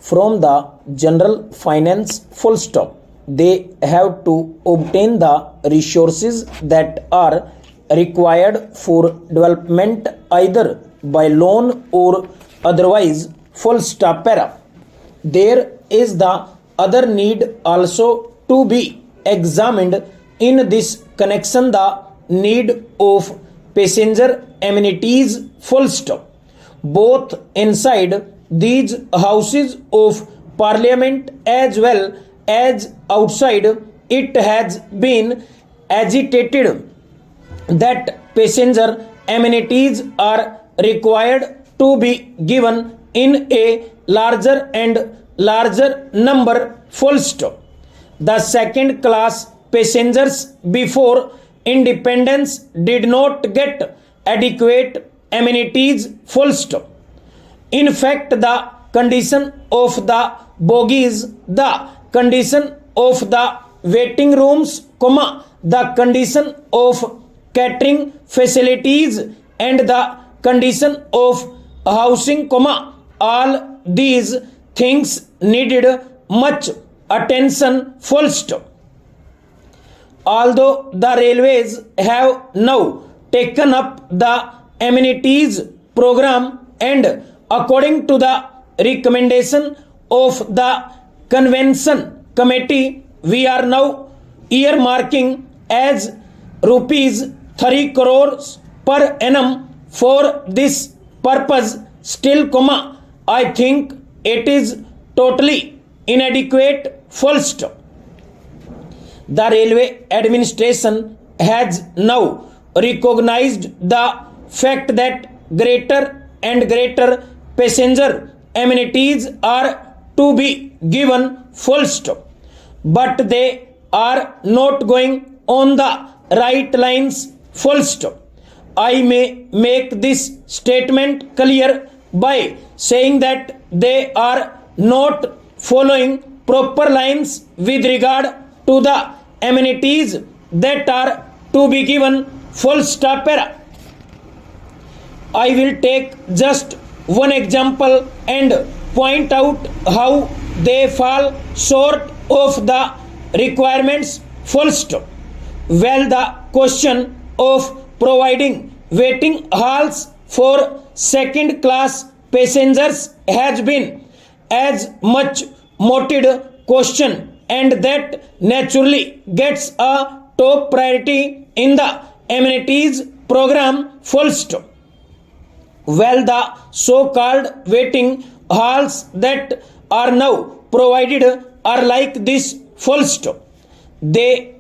from the general finance full stop. They have to obtain the resources that are required for development either by loan or otherwise full stop para. There is the other need also to be examined in this connection, the need of passenger amenities full stop. Both inside these houses of parliament as well as outside, it has been agitated that passenger amenities are required to be given in a larger and larger number full stop. The second class passengers before independence did not get adequate amenities full stop. In fact, the condition of the bogies, the condition of the waiting rooms, the condition of catering facilities and the condition of housing, all these things needed much attention full stop. Although the railways have now taken up the amenities program and according to the recommendation of the convention committee, we are now earmarking as rupees 3 crores per annum for this purpose. Still, I think it is totally inadequate full stop. The railway administration has now recognized the fact that greater and greater passenger amenities are to be given full stop, but they are not going on the right lines full stop. I may make this statement clear by saying that they are not following proper lines with regard to the amenities that are to be given full stop era. I will take just one example and point out how they fall short of the requirements full stop. Well, the question of providing waiting halls for second class passengers has been as much mooted question, and that naturally gets a top priority in the amenities program full stop. Well, the so-called waiting halls that are now provided are like this full stop. The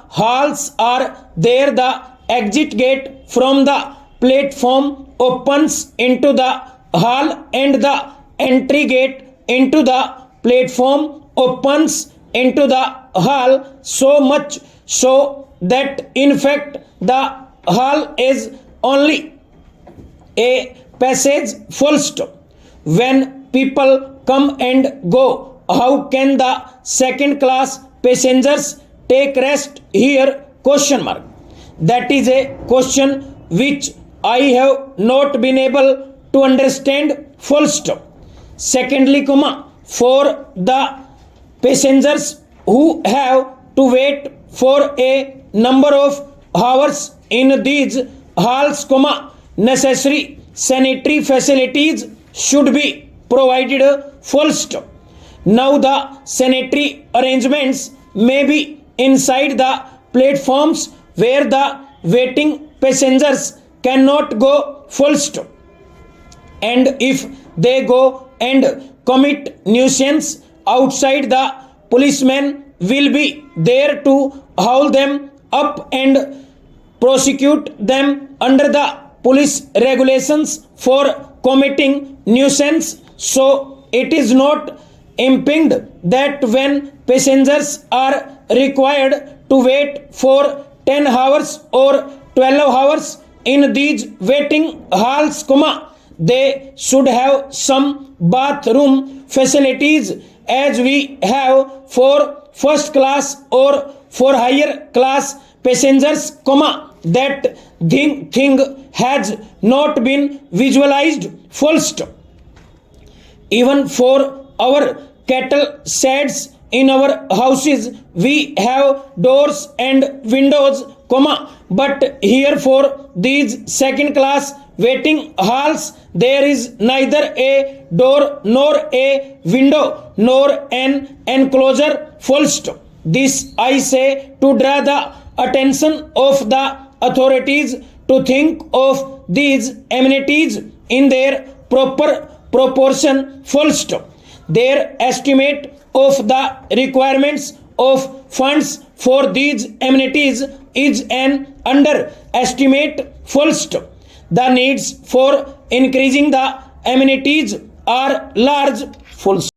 halls are there, the exit gate from the platform opens into the hall and the entry gate into the platform opens into the hall, so much so that in fact the hall is only a passage full stop. When people come and go, how can the second class passengers take rest here? That is a question which I have not been able to understand full stop. Secondly, for the passengers who have to wait for a number of hours in these halls, necessary sanitary facilities should be provided full stop. Now the sanitary arrangements may be inside the platforms where the waiting passengers cannot go full stop, and if they go and commit nuisance outside, the policemen will be there to haul them up and prosecute them under the police regulations for committing nuisance. So it is not impinged that when passengers are required to wait for 10 hours or 12 hours in these waiting halls, they should have some bathroom facilities as we have for first class or for higher class passengers, that thing has not been visualized full stop. Even for our cattle sheds in our houses we have doors and windows, but here for these second class waiting halls there is neither a door nor a window nor an enclosure, full stop. This I say to draw the attention of the authorities to think of these amenities in their proper proportion, full stop. Their estimate of the requirements of funds for these amenities is an underestimate, full stop. The needs for increasing the amenities are large, full stop.